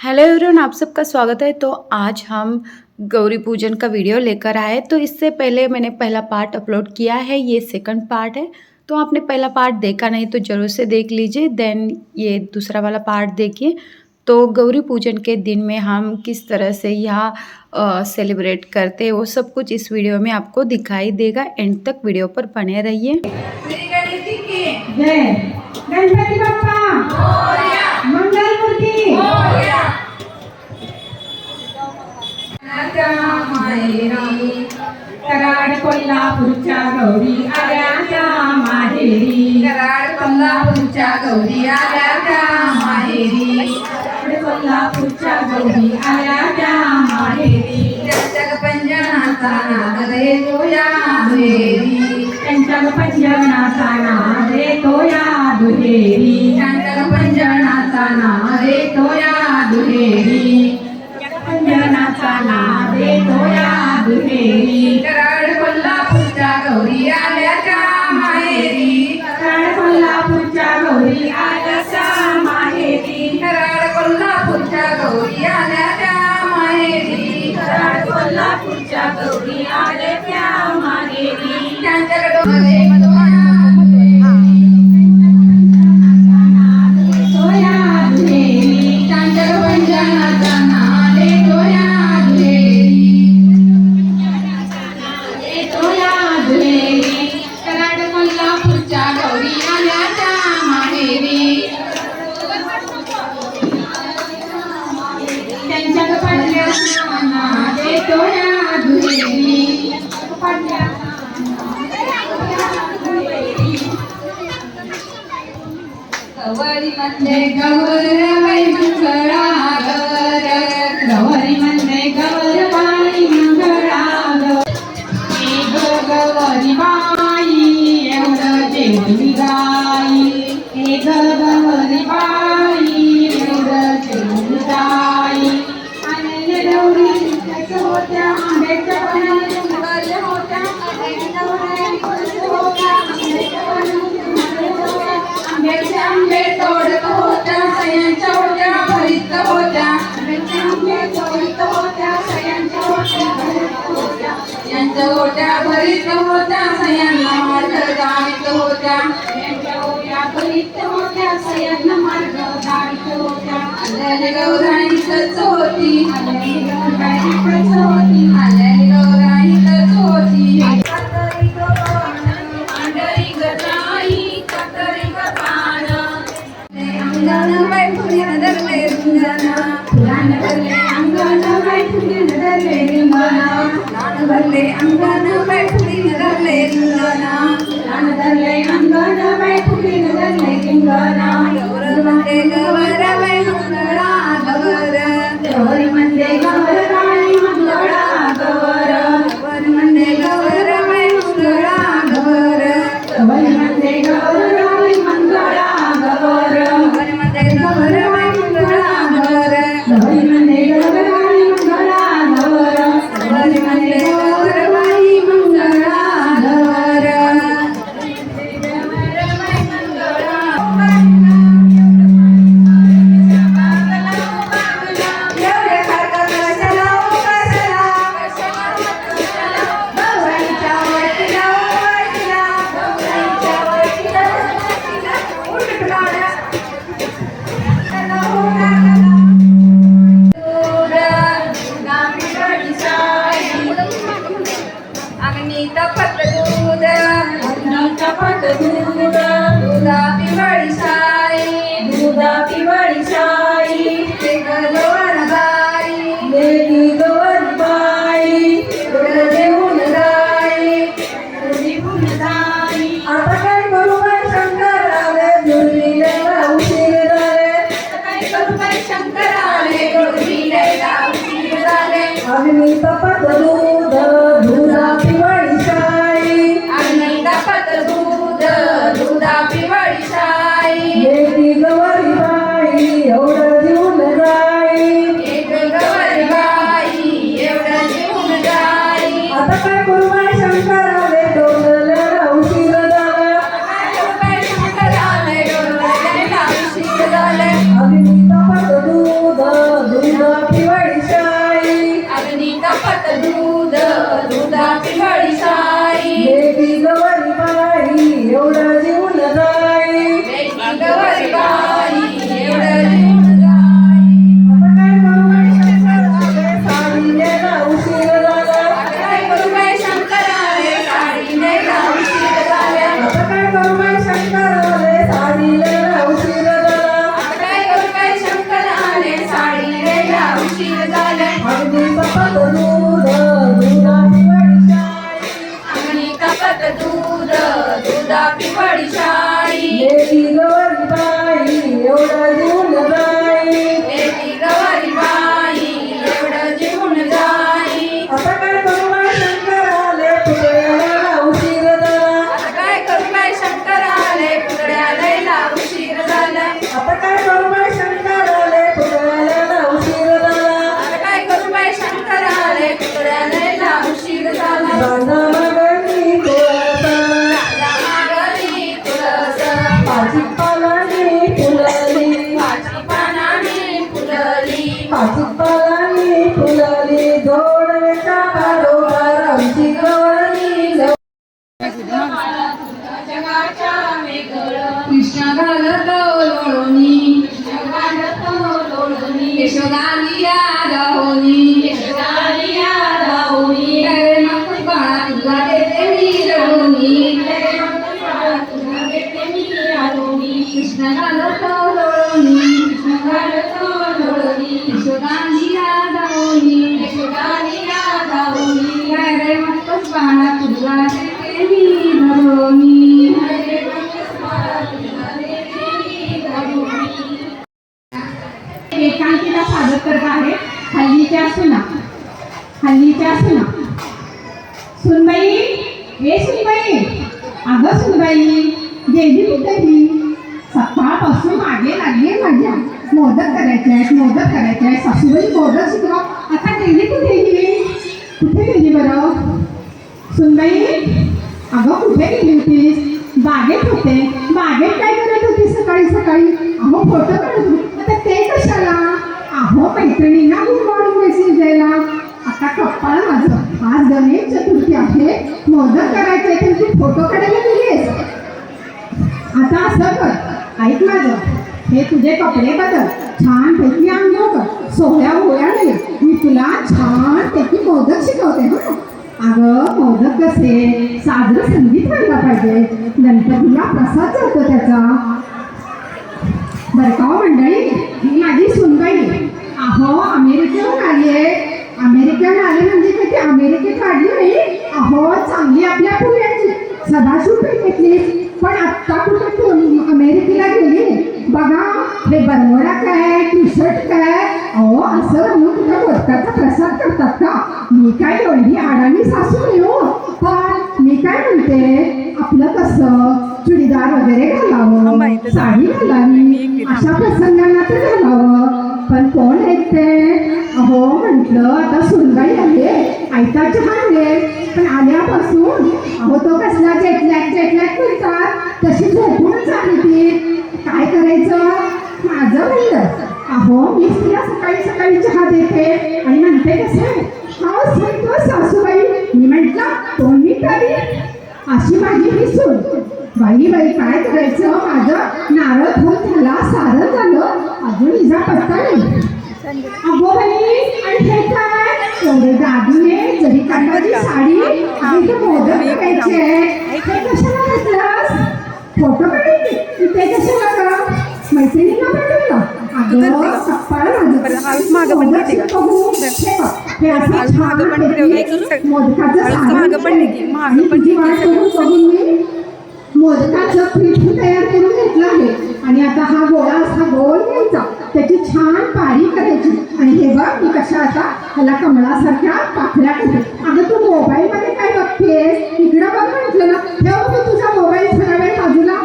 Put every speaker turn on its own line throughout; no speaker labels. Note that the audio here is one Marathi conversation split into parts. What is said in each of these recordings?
हेलो एवरीवन, आप सबका स्वागत है। तो आज हम गौरी पूजन का वीडियो लेकर आए। तो इससे पहले मैंने पहला पार्ट अपलोड किया है, ये सेकंड पार्ट है। तो आपने पहला पार्ट देखा नहीं तो ज़रूर से देख लीजिए, देन ये दूसरा वाला पार्ट देखिए। तो गौरी पूजन के दिन में हम किस तरह से यहाँ सेलिब्रेट करते हैं वो सब कुछ इस वीडियो में आपको दिखाई देगा। एंड तक वीडियो पर बने रहिए।
गणपति बाप्पा मंगल मूर्ती कराड कोल्हापूरच्या गौरी आल्या त्या माहेरी,
कराड कोल्हापूरच्या गौरी आल्या त्या माहेरी,
कोल्हापूरच्या गौरी आल्या त्या माहेरी,
त्यांच्या पंजनाचा नाद देतो या दुहेरी,
त्यांच्या पंजनाचा नाद देतो या दुहेरी,
त्यांच्या पंजनाचा नाद देतो या दुहेरी,
पंजनाचा नाद देतो या दुहेरी,
कराड कोल्हापूरच्या गौरी आल्या त्या माहेरी,
कराड कोल्हापूरच्या गौरी आल्या त्या माहेरी,
कराड कोल्हापूरच्या गौरी आल्या त्या माहेरी,
कराड कोल्हापूरच्या गौरी आल्या त्या माहेरी,
त्यांच्याकडे गौरी मध्ये गौरबाई मंगळागर,
गौरी मध्ये गौरबाई मंगळागर, गौरी बाई एवढं जेवली गाई, गौरी बाई एवढं जेवली गाई, आणि गौरी होत्या आंब्याच्या बनाला होत्या,
आंब्याचे आंबे तोडत होत्या, सयांच्या होत्या भरीत होत्या,
आंबे तोडत होत्या, सयांच्या होत्या भरीत होत्या,
यांच्या होत्या भरीत होत्या, सयांना मार्ग दावित होत्या,
यांच्या होत्या भरीत होत्या, सयांना मार्ग दावित होत्या,
आल्याने गौराईतच होती,
आल्याने गौराईतच होती,
आल्याने गौराईतच होती, अंगण बैठून धरले रिंगण,
फुलाने भरले अंगण बैठून धरले रिंगण,
लाड भरले अंगण बैठून धरले रिंगण,
फुलाने धरले अंगण बैठून धरले रिंगण,
गौर मध्ये गौरबाई मंगळा गौर,
गौरी मध्ये गौरबाई मंगळा गौर,
गौर मध्ये गौरबाई मंगळा गौर,
गौरी मध्ये गौरबाई मंगळा गौर,
गौर मध्ये गौरबाई मंगळा गौर,
गौरी मध्ये गौरबाई मंगळा गौर,
गौर मध्ये गौरबाई मंगळा गौर, एवढे खारका कशाला ओ कशाला, गौराईच्या वटीला ओ वटीला, गौराईच्या वटीला उलट गाड्या अग्नी तपत दूध,
चपट दूध,
दुधा पिवळी साई,
दुधा पिवळी साई,
ते गलवण बाई,
देवी गौरबाई,
पुढं देऊन जाई,
देवी गुणदाई,
आता काय करू बाई शंकर आले, दुर्वी द्यायला उशीर झाले,
काय करू बाई शंकर आले,
दुर्वी द्यायला उशीर झाले,
अग्नी तपत दूध, दुधा पिवळी साई,
अग्नी तपत दूध, दुधा पिवळी साई,
देवी गौरबाई एवढं देऊन जाई,
एक गौरी बाई एवढं देऊन जाई,
आता काय करू बाई शंकर आले, डोंगराला उशीर झाला,
काय करू बाई शंकर आले, डोंगर द्यायला उशीर झाले,
अग्नी तपत दूध,
उशीर झाला
अगदी कपात दूध दुधाची वडीशाळी
अंगणी कपत दूध दुधा पिवळी शाळी
लेकी गवरी बाई एवढं देऊन जाई
येती गवारी बाई एवढं जेवून जाई
आता काय करू बाई शंकराले पुतळ्याला उशीर झाला
आता काय करू बाई शंकर आले पुतळ्या लयला उशीर झाला
आता काय करू बाई शंकराले पुतळ्याला उशीर झाला
आता काय करू बाई शंकर आले पुतळ्या लयला उशीर झाला
राजा मागणी तुळसा
मागणी तुळस
भाजीपालाने फुलली
भाजीपानाने फुलली
भाजीपालाने फुलली जोडच्या बरोबर आमची गवळणी
जगाच्या वेगळं
कृष्ण घालत लोणी
जगात लोळणी
यशोदानिया राहोनी
यशोदानिया राहुनी
अरे मग बाळा तुला देते मी रवणी
तुला भेटते मी आलोनी
कृष्ण घालत लोणी
जगात लोळणी
यशोदानिया राहोनी
यशोदानिया राहुनी
अरे मग बाळा तुला देते मी रवणी
एकांकिका सादर करत आहे हल्लीच्या सुना सुनबाई ए सुनबाई अगं सुनबाई गेली कुठे ही सकाळपासून मागे लागली माझ्या मोदक करायचे आहेत सासूबाई मोदक शिकवा आता गेली कुठे गेली बरं सुनबाई अगं कुठे गेली होतीस बागेत होते बागेत काय करत होती सकाळी अहो फोटो काढत होती आता ते कशाला अहो मैत्रिणींना गुड मॉर्निंग मेसेज द्यायला आता कप्पाळ माझं आज गणेश चतुर्थी आहे मोदक करायचे तर तू फोटो काढायला गेलीस आता असं कर ऐक माझं हे तुझे कपडे बदल छान पैकी अंघोळ कर सोहळ्या होळ्याने मी तुला छान पैकी मोदक शिकवते हं अगं मोदक कसे साजरं संगीत व्हायला पाहिजे गणपतीला प्रसाद जातो त्याचा बरं का मंडळी ही माझी सुनबाई अहो अमेरिकेहून आले म्हणजे काय ते अमेरिकेत काढली नाही अहो चांगली आपल्या पुण्याची सदाशिव पेठेतली पण आत्ता कुठे अमेरिकेला गेली बघा हे बरमोडा काय टी शर्ट काय अहो असं म्हणून तुझ्या मोदकाचा प्रसाद करतात का मी काय एवढी अडाणी सासू नाही हो पण मी काय म्हणते आपलं कसं चुडीदार वगैरे घालावं साडी घालावी अशा प्रसंगांना तर घालावं पण कोण ऐकते अहो म्हटलं आता सुनबाई आले ऐका चहा आले पण आल्यापासून अहो तो कसला जेटलॅक म्हणतात तशी झोपूनच आली ती काय करायचं माझं म्हणलं अहो मी तिला सकाळी चहा देते आणि म्हणते कसं हा सांगतो सासूबाई मी म्हटलं कोणी करी अशी माझी ही सून बाई काय करायचं माझं नारळ होत झाला सारं झालं अजून इजा पडता नाही अगो बाई आणि हे काय एवढे दागिने जरी काटाची साडी आणि ते मोदक करायचे हे कशाला घातलास फोटो काढायचे ते कशाला का मैत्रिणीला पाठवलं अगं सप्पाळ मोदकाचं पीठ तयार करून घेतलं आहे आणि आता हा गोळा असा गोल घ्यायचा त्याची छान पारी करायची आणि हे बघ मी कशा आता ह्याला कमळासारख्या पाकळ्या करते अगं तू मोबाईलमध्ये काय बघतेस इकडं बघ म्हटलं ना ठेव तू तुझा मोबाईल थोडा वेळ बाजूला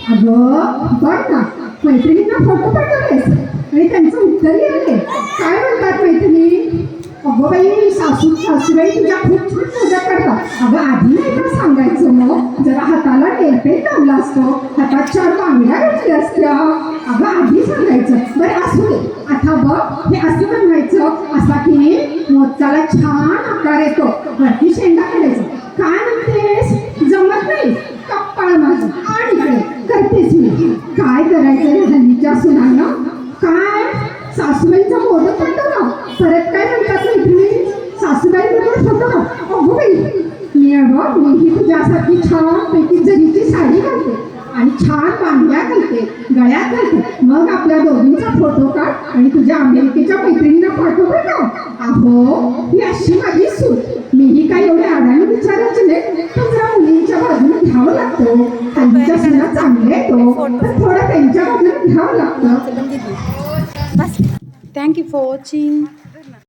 अगं बघ ना मैत्रिणींना फोटो पाठवलेस आणि त्यांचं उत्तरही आले काय म्हणतात मैत्रिणी अगं बाई सासूबाई तुझ्या खूप छान मोदक करतात अगं आधी नाही का सांगायचं मग जरा हाताला टेरपेट लावला असतो हातात 4 बांगड्या घातल्या असत्या अगं आधी सांगायचं बरं असू दे आता बघ हे असं बनवायचं असा की मोदकाला छान आकार येतो वरती शेंडा काढायचा काय म्हणतेस जमत नाही कप्पाळ माझं आणि इकडे करतेस मी काय करायचं हल्लीच्या सुनांना काय सासूबाईचा मोदक पडतो ना परत काय म्हणतात मैत्रिणी सासूबाई बरोबर फोटो अगो बाई मी तुझ्यासाठी छान पैकी जरीची साडी घालते आणि छान बांगड्या घालते घालते, गळ्यात घालते. मग आपल्या दोघींचा फोटो काढ आणि तुझ्या अमेरिकेच्या मैत्रिणींना पाठव बरं का. अहो ही अशी माझी सूट. मीही काही एवढे अडाणी विचारायचे नाही, पण जरा मुलींच्या बाजूने घ्यावं लागतं. हल्लीच्या सुना चांगले येतो तर थोडं त्यांच्या बाजूने घ्यावं लागतं.
Thank you for watching.